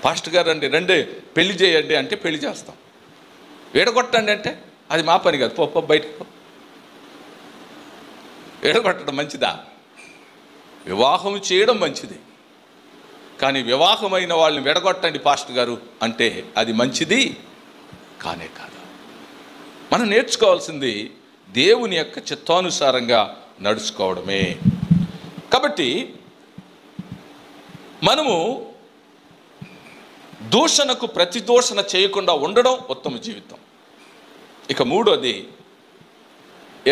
Pastor గారు అండి రండి పెళ్లి చేయండి అంటే పెళ్లి చేస్తాం. విడగొట్టండి అంటే అది మా పని కాదు, పో బయటకు పో. విడగొట్టడం మంచిదా? వివాహం చేయడం మంచిది, కానీ వివాహమైన వాళ్ళని విడగొట్టండి పాస్టర్ గారు అంటే అది మంచిది కానే కాదు. మనం నేర్చుకోవాల్సింది దేవుని యొక్క చిత్తానుసారంగా నడుచుకోవడమే. కాబట్టి మనము దూషణకు ప్రతిదూషణ చేయకుండా ఉండడం ఉత్తమ జీవితం. ఇక మూడోది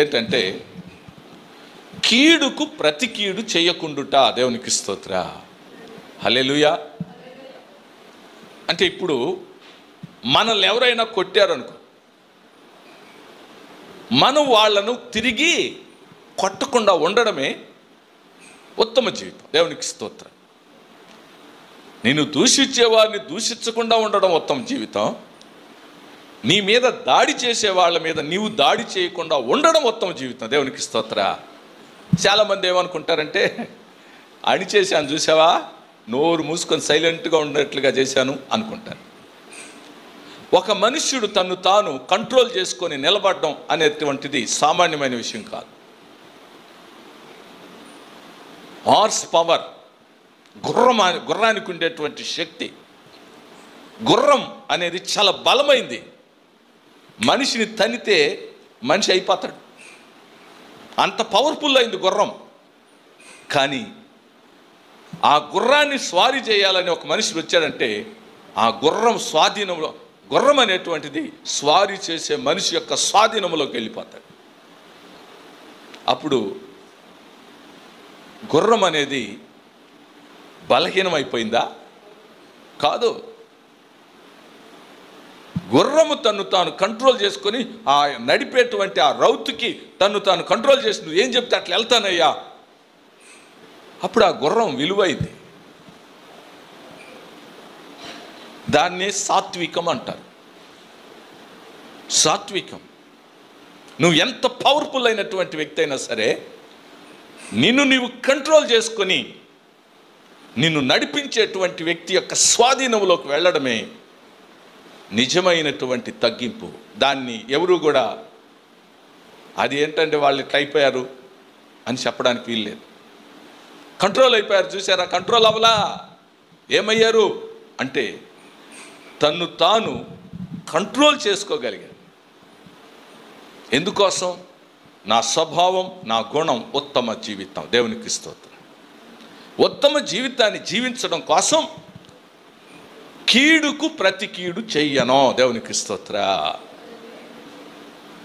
ఏంటంటే కీడుకు ప్రతి కీడు చేయకుండుట. దేవునికి స్తోత్ర, హల్లెలూయా. అంటే ఇప్పుడు మనల్ని ఎవరైనా కొట్టారనుకో, మనం వాళ్ళను తిరిగి కొట్టకుండా ఉండడమే ఉత్తమ జీవితం. దేవునికి స్తోత్రం. నేను దూషించేవారిని దూషించకుండా ఉండడం ఉత్తమ జీవితం. నీ మీద దాడి చేసే వాళ్ళ మీద నీవు దాడి చేయకుండా ఉండడం ఉత్తమ జీవితం. దేవునికి స్తోత్ర. చాలామంది ఏమనుకుంటారంటే అణి చేశాను చూసావా, నోరు మూసుకొని సైలెంట్గా ఉండేట్లుగా చేశాను అనుకుంటారు. ఒక మనుష్యుడు తను తాను కంట్రోల్ చేసుకొని నిలబడడం అనేటువంటిది సామాన్యమైన విషయం కాదు. హార్స్ పవర్, గుర్రానికి ఉండేటువంటి శక్తి, గుర్రం అనేది చాలా బలమైంది. మనిషిని తనితే మనిషి అయిపోతాడు, అంత పవర్ఫుల్ అయింది గుర్రం. కానీ ఆ గుర్రాన్ని స్వారీ చేయాలని ఒక మనిషి వచ్చాడంటే ఆ గుర్రం స్వాధీనంలో, గుర్రం అనేటువంటిది స్వారీ చేసే మనిషి యొక్క స్వాధీనంలోకి వెళ్ళిపోతాడు. అప్పుడు గుర్రం అనేది బలహీనమైపోయిందా? కాదు. గుర్రము తను తాను కంట్రోల్ చేసుకొని ఆ నడిపేటువంటి ఆ రౌతుకి తను తాను కంట్రోల్ చేసి నువ్వు ఏం చెప్తే అట్లా వెళ్తానయ్యా, అప్పుడు ఆ గుర్రం విలువైంది. దాన్నే సాత్వికం అంటారు. సాత్వికం. నువ్వు ఎంత పవర్ఫుల్ అయినటువంటి వ్యక్తి అయినా సరే నిన్ను నీవు కంట్రోల్ చేసుకొని నిన్ను నడిపించేటువంటి వ్యక్తి యొక్క స్వాధీనంలోకి వెళ్ళడమే నిజమైనటువంటి తగ్గింపు. దాన్ని ఎవరు కూడా అది ఏంటంటే వాళ్ళు ఇట్లా అయిపోయారు అని చెప్పడానికి వీల్లేదు. కంట్రోల్ అయిపోయారు చూసారా, కంట్రోల్ అవ్వలా. ఏమయ్యారు అంటే తన్ను తాను కంట్రోల్ చేసుకోగలిగారు. ఎందుకోసం? నా స్వభావం, నా గుణం ఉత్తమ జీవితం. దేవునికి స్తోత్రం. ఉత్తమ జీవితాన్ని జీవించడం కోసం కీడుకు ప్రతి కీడు చెయ్యను. దేవునికి స్తోత్ర.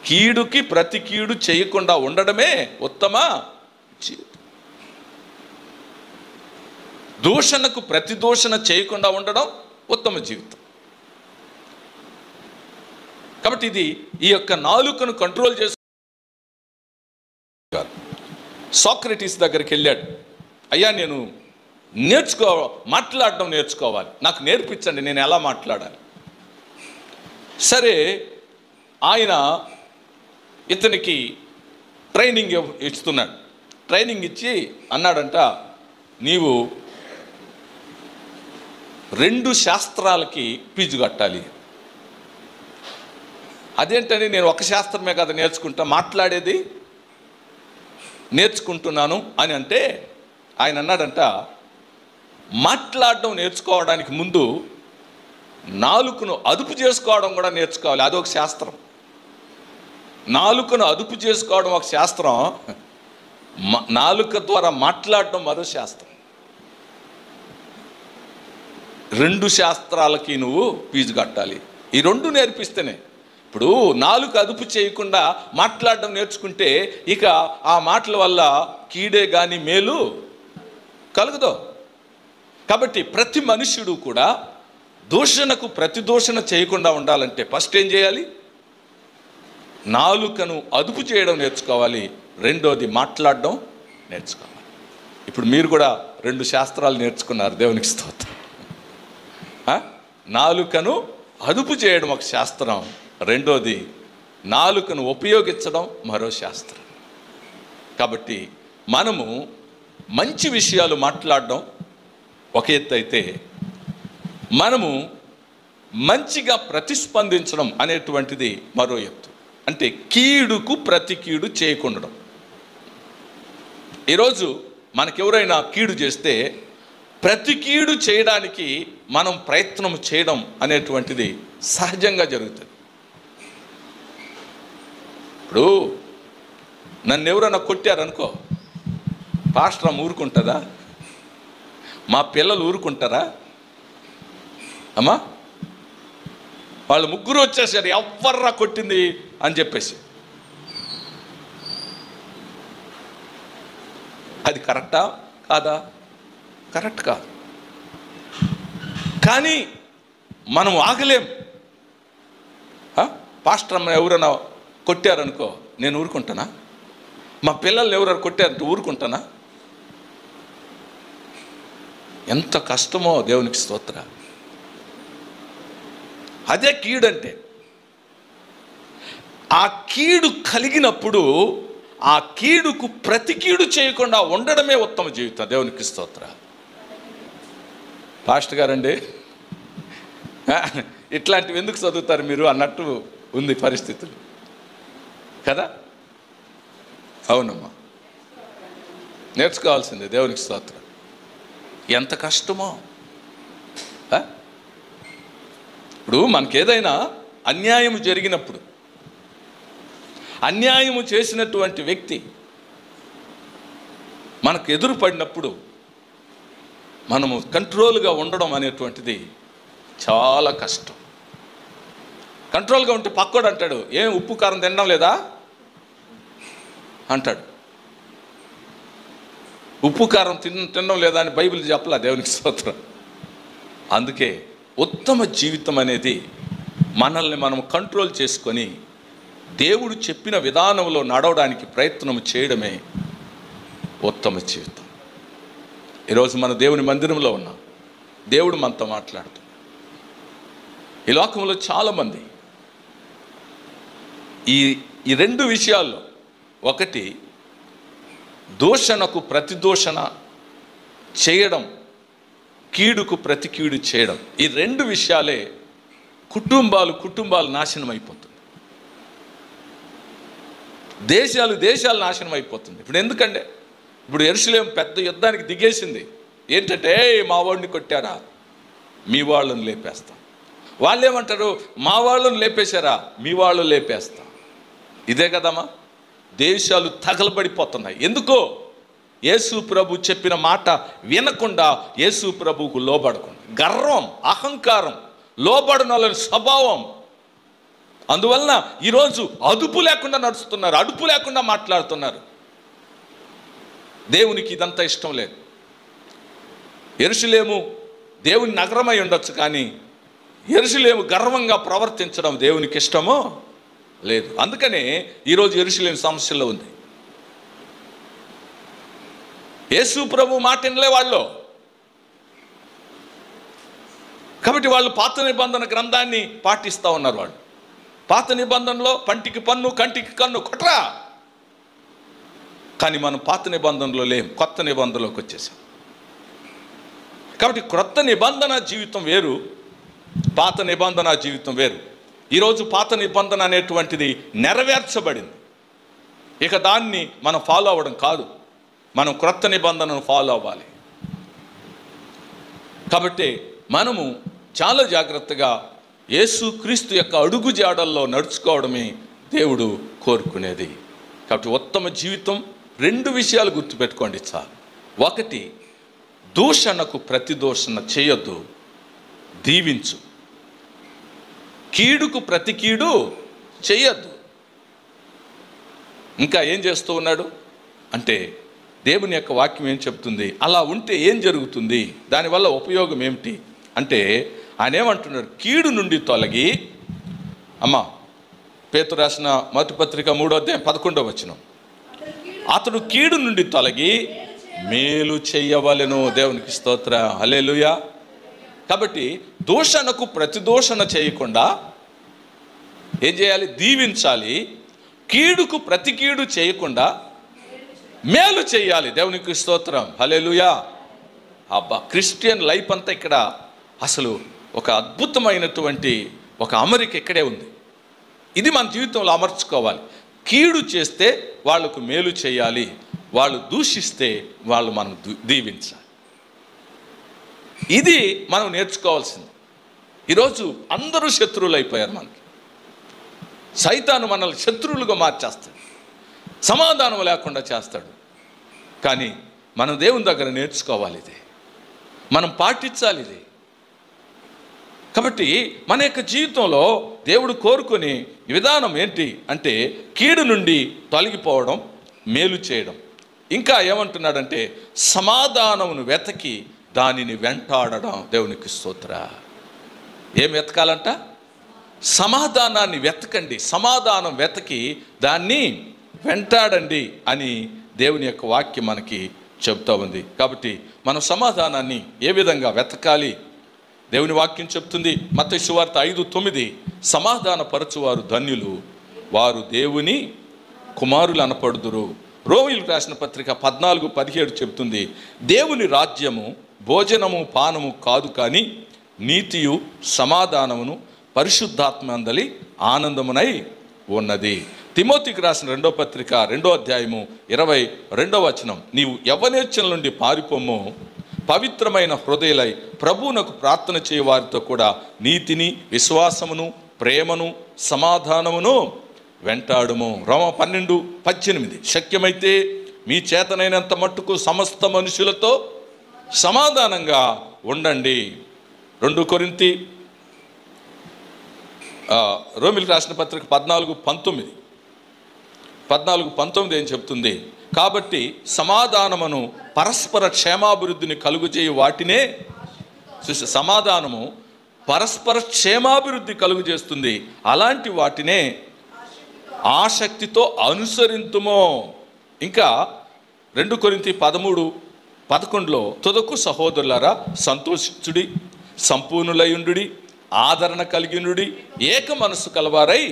కీడుకి ప్రతి కీడు చేయకుండా ఉండడమే ఉత్తమ జీవితం. దూషణకు ప్రతి దూషణ చేయకుండా ఉండడం ఉత్తమ జీవితం. కాబట్టి ఇది ఈ యొక్క నాలుకను కంట్రోల్ చేసు. సాక్రటీస్ దగ్గరికి వెళ్ళాడు. అయ్యా నేను మాట్లాడడం నేర్చుకోవాలి, నాకు నేర్పించండి నేను ఎలా మాట్లాడాలి. సరే, ఆయన ఇతనికి ట్రైనింగ్ ఇస్తున్నాడు. ట్రైనింగ్ ఇచ్చి అన్నాడంట, నీవు 2 శాస్త్రాలకి ఫీజు కట్టాలి. అదేంటని, నేను ఒక శాస్త్రమే కదా నేర్చుకుంటా, మాట్లాడేది నేర్చుకుంటున్నాను అని అంటే ఆయన అన్నాడంట, మాట్లాడడం నేర్చుకోవడానికి ముందు నాలుకను అదుపు చేసుకోవడం కూడా నేర్చుకోవాలి. అదొక శాస్త్రం. నాలుకను అదుపు చేసుకోవడం ఒక శాస్త్రం, నాలుక ద్వారా మాట్లాడడం మరో శాస్త్రం. 2 శాస్త్రాలకి నువ్వు ఫీజు కట్టాలి. ఈ 2 నేర్పిస్తేనే. ఇప్పుడు నాలుక అదుపు చేయకుండా మాట్లాడడం నేర్చుకుంటే ఇక ఆ మాటల వల్ల కీడే కానీ మేలు కలుగుదో. కాబట్టి ప్రతి మనుష్యుడు కూడా దూషణకు ప్రతి దూషణ చేయకుండా ఉండాలంటే ఫస్ట్ ఏం చేయాలి? నాలుకను అదుపు చేయడం నేర్చుకోవాలి. రెండోది మాట్లాడడం నేర్చుకోవాలి. ఇప్పుడు మీరు కూడా 2 శాస్త్రాలు నేర్చుకున్నారు. దేవునికి స్తోత్రం. నాలుకను అదుపు చేయడం ఒక శాస్త్రం, రెండోది నాలుకను ఉపయోగించడం మరో శాస్త్రం. కాబట్టి మనము మంచి విషయాలు మాట్లాడడం ఒక ఎత్తు అయితే, మనము మంచిగా ప్రతిస్పందించడం అనేటువంటిది మరో ఎత్తు. అంటే కీడుకు ప్రతి కీడు చేయకుండా. ఈరోజు మనకెవరైనా కీడు చేస్తే ప్రతి కీడు చేయడానికి మనం ప్రయత్నం చేయడం అనేటువంటిది సహజంగా జరుగుతుంది. ఇప్పుడు నన్ను ఎవరైనా కొట్టారనుకో, పాస్టర్ ఊరుకుంటుందా? మా పిల్లలు ఊరుకుంటారా? అమ్మా, వాళ్ళు ముగ్గురు వచ్చేసారు, ఎవర్రా కొట్టింది అని చెప్పేసి. అది కరెక్టా కాదా? కరెక్ట్ కాదు. కానీ మనం ఆగలేం. పాస్టర్ అమ్మ ఎవరైనా కొట్టారనుకో, నేను ఊరుకుంటానా? మా పిల్లల్ని ఎవరైనా కొట్టారంటే ఊరుకుంటానా? ఎంత కష్టమో దేవునికి స్తోత్ర. అదే కీడంటే. ఆ కీడు కలిగినప్పుడు ఆ కీడుకు ప్రతి కీడు చేయకుండా ఉండడమే ఉత్తమ జీవితం. దేవునికి స్తోత్ర. పాస్టర్ గారండి, ఇట్లాంటివి ఎందుకు చదువుతారు మీరు అన్నట్టు ఉంది పరిస్థితులు కదా? అవునమ్మా, నేర్చుకోవాల్సిందే. దేవునికి స్తోత్రం. ఎంత కష్టమో. ఇప్పుడు మనకేదైనా అన్యాయం జరిగినప్పుడు, అన్యాయము చేసినటువంటి వ్యక్తి మనకు ఎదురుపడినప్పుడు మనము కంట్రోల్గా ఉండడం అనేటువంటిది చాలా కష్టం. కంట్రోల్గా ఉంటే పక్కోడు అంటాడు, ఏం ఉప్పు కారం తినడం లేదా అంటాడు. ఉప్పు కారం తినడం లేదా అని బైబిల్ చెప్పలా. దేవునికి స్తోత్రం. అందుకే ఉత్తమ జీవితం అనేది మనల్ని మనం కంట్రోల్ చేసుకొని దేవుడు చెప్పిన విధానంలో నడవడానికి ప్రయత్నం చేయడమే ఉత్తమ జీవితం. ఈరోజు మన దేవుని మందిరంలో ఉన్నాం. దేవుడు మనతో మాట్లాడుతున్నాడు. ఈ లోకంలో చాలామంది ఈ రెండు విషయాల్లో, ఒకటి దూషణకు ప్రతిదూషణ చేయడం, కీడుకు ప్రతి కీడు చేయడం. ఈ రెండు విషయాలే కుటుంబాలు నాశనం అయిపోతుంది. దేశాలు నాశనం అయిపోతుంది. ఇప్పుడు ఎందుకంటే ఇప్పుడు యెరూషలేము పెద్ద యుద్ధానికి దిగేసింది. ఏంటంటే, మా వాడిని కొట్టారా, మీ వాళ్ళని లేపేస్తాం. వాళ్ళు ఏమంటారు, మా వాళ్ళని లేపేశారా, మీ వాళ్ళు లేపేస్తాం. ఇదే కదమ్మా, దేశాలు తగలబడిపోతున్నాయి. ఎందుకో యేసు ప్రభు చెప్పిన మాట వినకుండా, యేసు ప్రభువుకు లోబడకుండా, గర్వం, అహంకారం, లోబడనోళ్ళని స్వభావం. అందువలన ఈరోజు అదుపు లేకుండా నడుస్తున్నారు, అదుపు లేకుండా మాట్లాడుతున్నారు. దేవునికి ఇదంతా ఇష్టం లేదు. యెరూషలేము దేవుని నగరమై ఉండొచ్చు, కానీ యెరూషలేము గర్వంగా ప్రవర్తించడం దేవునికి ఇష్టమో లేదు. అందుకనే ఈరోజు యెరూషలేము సమస్యలో ఉంది. యేసు ప్రభు మాట వినలే వాళ్ళు. కాబట్టి వాళ్ళు పాత నిబంధన గ్రంథాన్ని పాటిస్తూ ఉన్నారు. వాళ్ళు పాత నిబంధనలో పంటికి పన్ను, కంటికి కన్ను కొట్రా. కానీ మనం పాత నిబంధనలో లేం, కొత్త నిబంధనలోకి వచ్చేసాం. కాబట్టి క్రొత్త నిబంధన జీవితం వేరు, పాత నిబంధన జీవితం వేరు. ఈరోజు పాత నిబంధన అనేటువంటిది నెరవేర్చబడింది. ఇక దాన్ని మనం ఫాలో అవ్వడం కాదు, మనం క్రొత్త నిబంధనను ఫాలో అవ్వాలి. కాబట్టి మనము చాలా జాగ్రత్తగా యేసుక్రీస్తు యొక్క అడుగు జాడల్లో నడుచుకోవడమే దేవుడు కోరుకునేది. కాబట్టి ఉత్తమ జీవితం రెండు విషయాలు గుర్తుపెట్టుకోండి చాలు. ఒకటి, దూషణకు ప్రతిదూషణ చేయొద్దు, దీవించు. కీడుకు ప్రతి కీడు చేయొద్దు. ఇంకా ఏం చేస్తూ ఉన్నాడు అంటే, దేవుని యొక్క వాక్యం ఏం చెప్తుంది, అలా ఉంటే ఏం జరుగుతుంది, దానివల్ల ఉపయోగం ఏమిటి అంటే, ఆయన ఏమంటున్నాడు, కీడు నుండి తొలగి. అమ్మా, పేతురు రాసిన మొదటి పత్రిక 3:11 అతడు కీడు నుండి తొలగి మేలు చెయ్యవలెను. దేవునికి స్తోత్ర, హల్లెలూయా. కాబట్టి దూషణకు ప్రతిదూషణ చేయకుండా ఏం చేయాలి, దీవించాలి. కీడుకు ప్రతి కీడు చేయకుండా మేలు చేయాలి. దేవునికి స్తోత్రం, హల్లెలూయా. అబ్బా, క్రిస్టియన్ లైఫ్ అంతా ఇక్కడ అసలు ఒక అద్భుతమైనటువంటి ఒక అమరిక ఇక్కడే ఉంది. ఇది మన జీవితంలో అమర్చుకోవాలి. కీడు చేస్తే వాళ్ళకు మేలు చేయాలి, వాళ్ళు దూషిస్తే వాళ్ళు మనం దీవించాలి. ఇది మనం నేర్చుకోవాల్సింది. ఈరోజు అందరూ శత్రువులు అయిపోయారు. మనకి సైతాను మనల్ని శత్రువులుగా మార్చేస్తాడు, సమాధానం లేకుండా చేస్తాడు. కానీ మనం దేవుని దగ్గర నేర్చుకోవాలి, ఇది మనం పాటించాలి. ఇది కాబట్టి మన యొక్క జీవితంలో దేవుడు కోరుకునే విధానం ఏంటి అంటే కీడు నుండి తొలగిపోవడం, మేలు చేయడం. ఇంకా ఏమంటున్నాడంటే సమాధానమును వెతకి దానిని వెంటాడడం. దేవునికి స్తోత్ర. ఏం వెతకాలంట? సమాధానాన్ని వెతకండి, సమాధానం వెతకి దాన్ని వెంటాడండి అని దేవుని యొక్క వాక్యం మనకి చెప్తా ఉంది. కాబట్టి మనం సమాధానాన్ని ఏ విధంగా వెతకాలి? దేవుని వాక్యం చెప్తుంది. మత్తయి సువార్త 5:9 సమాధానపరచువారు ధన్యులు, వారు దేవుని కుమారులు అనపడుదురు. రోమిలకు రాసిన పత్రిక 14:17 చెప్తుంది, దేవుని రాజ్యము భోజనము పానము కాదు, కానీ నీతియు సమాధానమును పరిశుద్ధాత్మ అందలి ఆనందమునై ఉన్నది. తిమోతికి రాసిన 2వ పత్రిక 2వ అధ్యాయము 22వ వచనం, నీవు యవ్వనేచ్ఛల నుండి పారిపోము, పవిత్రమైన హృదయులై ప్రభువునకు ప్రార్థన చేయ వారితో కూడా నీతిని, విశ్వాసమును, ప్రేమను, సమాధానమును వెంటాడుము. రోమ 12:18 శక్యమైతే మీ చేతనైనంత మట్టుకు సమస్త మనుషులతో సమాధానంగా ఉండండి. 2 కొరింథీ రోమిలకు రాసిన పత్రిక 14:19 ఏం చెప్తుంది? కాబట్టి సమాధానమును పరస్పర క్షేమాభివృద్ధిని కలుగుచేయు వాటినే సమాధానము పరస్పర క్షేమాభివృద్ధి కలుగు చేస్తుంది, అలాంటి వాటినే ఆసక్తితో అనుసరింతుమో. ఇంకా 2 కొరింథీ 13:11 తుదకు సహోదరులారా సంతోషించుడి, సంపూర్ణులయుండుడి, ఆదరణ కలిగినుడి, ఏక మనస్సు కలవారై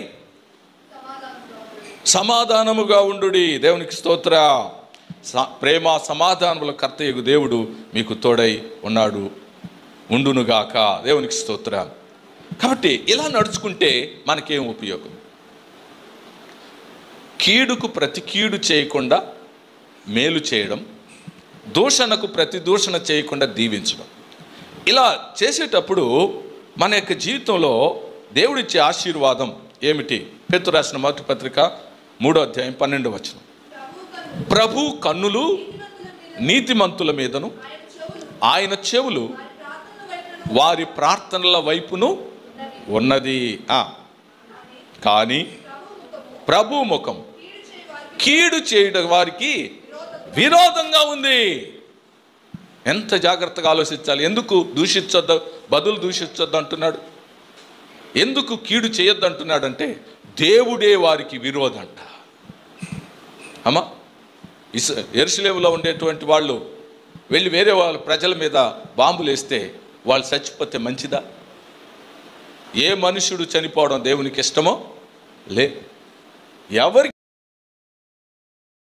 సమాధానముగా ఉండుడి. దేవునికి స్తోత్ర. ప్రేమ సమాధానముల కర్తయగు దేవుడు మీకు తోడై ఉన్నాడు, ఉండునుగాక. దేవునికి స్తోత్ర. కాబట్టి ఇలా నడుచుకుంటే మనకేం ఉపయోగం? కీడుకు ప్రతి కీడు చేయకుండా మేలు చేయడం, దూషణకు ప్రతి దూషణ చేయకుండా దీవించడం. ఇలా చేసేటప్పుడు మన యొక్క జీవితంలో దేవుడిచ్చే ఆశీర్వాదం ఏమిటి? పేతురు రాసిన మొదటి పత్రిక 3వ అధ్యాయం 12వ వచనం, ప్రభు కన్నులు నీతిమంతుల మీదను ఆయన చెవులు వారి ప్రార్థనల వైపును ఉన్నది. కానీ ప్రభు ముఖం కీడు చేయడం వారికి విరోధంగా ఉంది. ఎంత జాగ్రత్తగా ఆలోచించాలి. ఎందుకు దూషించొద్దు, బదులు దూషించొద్దు అంటున్నాడు? ఎందుకు కీడు చేయొద్దు అంటున్నాడు అంటే దేవుడే వారికి విరోధంట. అమ్మా, యెరూషలేములో ఉండేటువంటి వాళ్ళు వెళ్ళి వేరే వాళ్ళ ప్రజల మీద బాంబులు వేస్తే వాళ్ళు చచ్చిపోతే మంచిదా? ఏ మనుషుడు చనిపోవడం దేవునికి ఇష్టమో లే. ఎవరికి